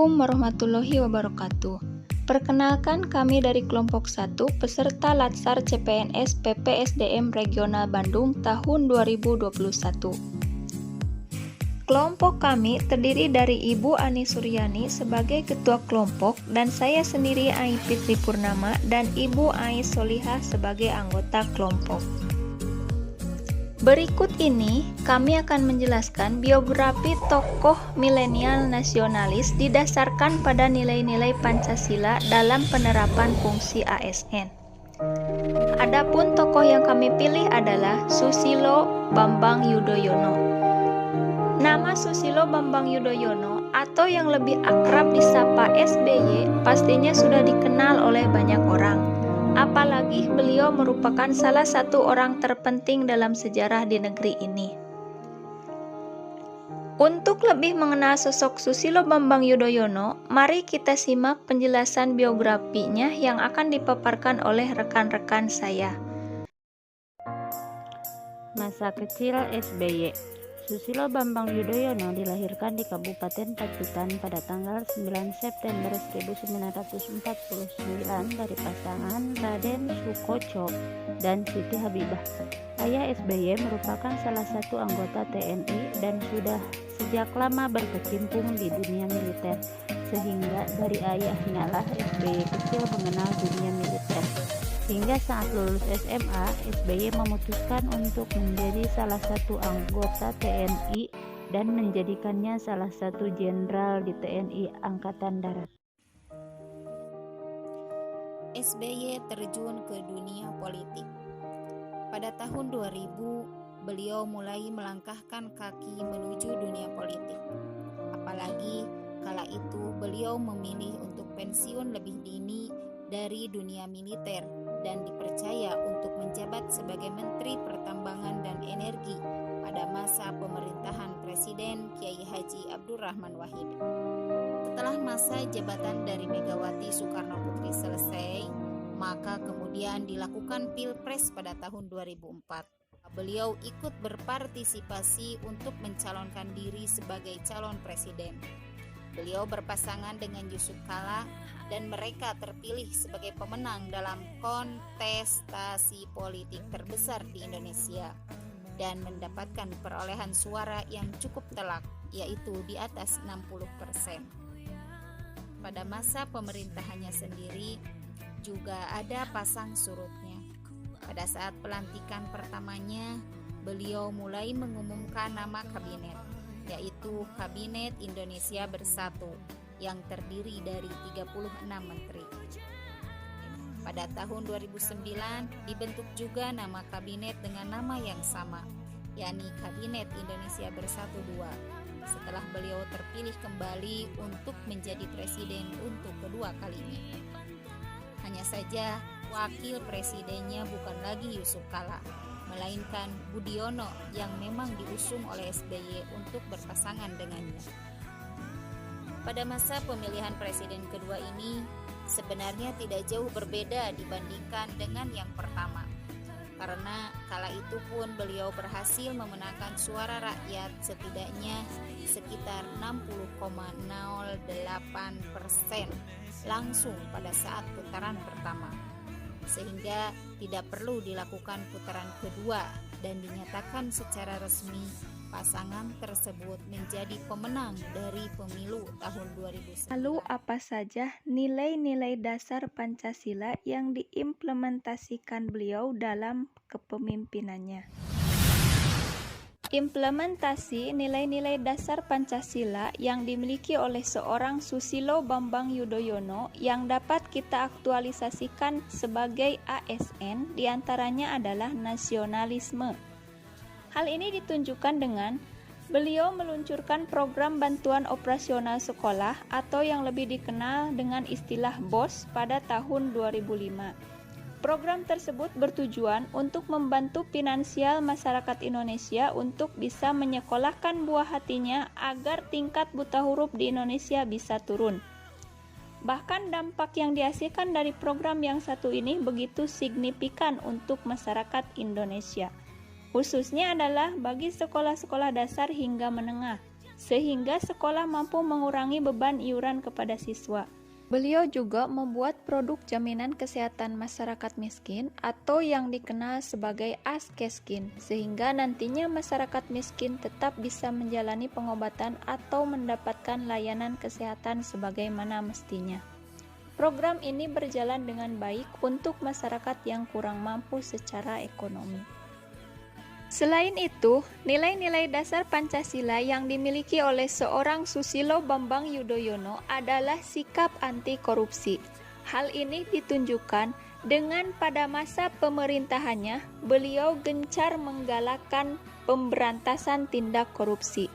Assalamualaikum warahmatullahi wabarakatuh. Perkenalkan, kami dari kelompok 1 peserta Latsar CPNS PPSDM Regional Bandung tahun 2021. Kelompok kami terdiri dari Ibu Ani Suryani sebagai ketua kelompok dan saya sendiri Ai Fitri Purnama dan Ibu Ai Solihah sebagai anggota kelompok. Berikut ini kami akan menjelaskan biografi tokoh milenial nasionalis didasarkan pada nilai-nilai Pancasila dalam penerapan fungsi ASN. Adapun tokoh yang kami pilih adalah Susilo Bambang Yudhoyono. Nama Susilo Bambang Yudhoyono atau yang lebih akrab disapa SBY pastinya sudah dikenal oleh banyak orang. Apalagi beliau merupakan salah satu orang terpenting dalam sejarah di negeri ini. Untuk lebih mengenal sosok Susilo Bambang Yudhoyono, mari kita simak penjelasan biografinya yang akan dipaparkan oleh rekan-rekan saya. Masa kecil SBY. Susilo Bambang Yudhoyono dilahirkan di Kabupaten Pacitan pada tanggal 9 September 1949 dari pasangan Raden Sukoco dan Siti Habibah. Ayah SBY merupakan salah satu anggota TNI dan sudah sejak lama berkecimpung di dunia militer, sehingga dari ayahnya lah SBY kecil mengenal dunia militer. Hingga saat lulus SMA, SBY memutuskan untuk menjadi salah satu anggota TNI dan menjadikannya salah satu jenderal di TNI Angkatan Darat. SBY terjun ke dunia politik. Pada tahun 2000, beliau mulai melangkahkan kaki menuju dunia politik. Apalagi kala itu beliau memilih untuk pensiun lebih dini dari dunia militer dan dipercaya untuk menjabat sebagai Menteri Pertambangan dan Energi pada masa pemerintahan Presiden Kiai Haji Abdurrahman Wahid. Setelah masa jabatan dari Megawati Soekarno Putri selesai, maka kemudian dilakukan Pilpres pada tahun 2004. Beliau ikut berpartisipasi untuk mencalonkan diri sebagai calon presiden. Beliau berpasangan dengan Yusuf Kala dan mereka terpilih sebagai pemenang dalam kontestasi politik terbesar di Indonesia dan mendapatkan perolehan suara yang cukup telak, yaitu di atas 60%. Pada masa pemerintahannya sendiri juga ada pasang surutnya. Pada saat pelantikan pertamanya, beliau mulai mengumumkan nama kabinet, yaitu Kabinet Indonesia Bersatu yang terdiri dari 36 menteri. Pada tahun 2009 dibentuk juga nama kabinet dengan nama yang sama, yakni Kabinet Indonesia Bersatu II, setelah beliau terpilih kembali untuk menjadi presiden untuk kedua kalinya. Hanya saja wakil presidennya bukan lagi Yusuf Kala, melainkan Budiono yang memang diusung oleh SBY untuk berpasangan dengannya. Pada masa pemilihan presiden kedua ini sebenarnya tidak jauh berbeda dibandingkan dengan yang pertama, karena kala itu pun beliau berhasil memenangkan suara rakyat setidaknya sekitar 60,08% langsung pada saat putaran pertama, sehingga tidak perlu dilakukan putaran kedua dan dinyatakan secara resmi pasangan tersebut menjadi pemenang dari pemilu tahun 2009. Lalu apa saja nilai-nilai dasar Pancasila yang diimplementasikan beliau dalam kepemimpinannya? Implementasi nilai-nilai dasar Pancasila yang dimiliki oleh seorang Susilo Bambang Yudhoyono yang dapat kita aktualisasikan sebagai ASN diantaranya adalah nasionalisme. Hal ini ditunjukkan dengan beliau meluncurkan program bantuan operasional sekolah atau yang lebih dikenal dengan istilah BOS pada tahun 2005. Program tersebut bertujuan untuk membantu finansial masyarakat Indonesia untuk bisa menyekolahkan buah hatinya agar tingkat buta huruf di Indonesia bisa turun. Bahkan dampak yang dihasilkan dari program yang satu ini begitu signifikan untuk masyarakat Indonesia. Khususnya adalah bagi sekolah-sekolah dasar hingga menengah. sehingga sekolah mampu mengurangi beban iuran kepada siswa. Beliau juga membuat produk jaminan kesehatan masyarakat miskin atau yang dikenal sebagai Askeskin, sehingga nantinya masyarakat miskin tetap bisa menjalani pengobatan atau mendapatkan layanan kesehatan sebagaimana mestinya. Program ini berjalan dengan baik untuk masyarakat yang kurang mampu secara ekonomi. Selain itu, nilai-nilai dasar Pancasila yang dimiliki oleh seorang Susilo Bambang Yudhoyono adalah sikap anti korupsi. Hal ini ditunjukkan dengan pada masa pemerintahannya, beliau gencar menggalakkan pemberantasan tindak korupsi.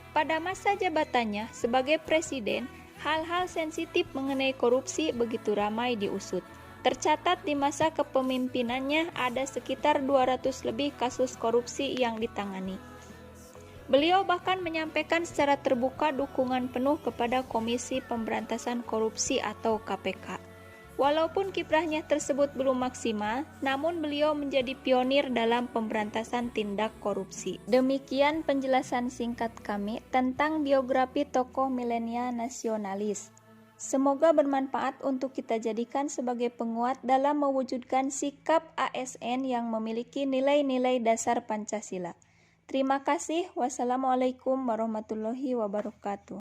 Pada masa jabatannya sebagai presiden, hal-hal sensitif mengenai korupsi begitu ramai diusut. Tercatat di masa kepemimpinannya ada sekitar 200 lebih kasus korupsi yang ditangani. Beliau bahkan menyampaikan secara terbuka dukungan penuh kepada Komisi Pemberantasan Korupsi atau KPK. Walaupun kiprahnya tersebut belum maksimal, namun beliau menjadi pionir dalam pemberantasan tindak korupsi. Demikian penjelasan singkat kami tentang biografi tokoh milenial nasionalis. Semoga bermanfaat untuk kita jadikan sebagai penguat dalam mewujudkan sikap ASN yang memiliki nilai-nilai dasar Pancasila. Terima kasih. Wassalamualaikum warahmatullahi wabarakatuh.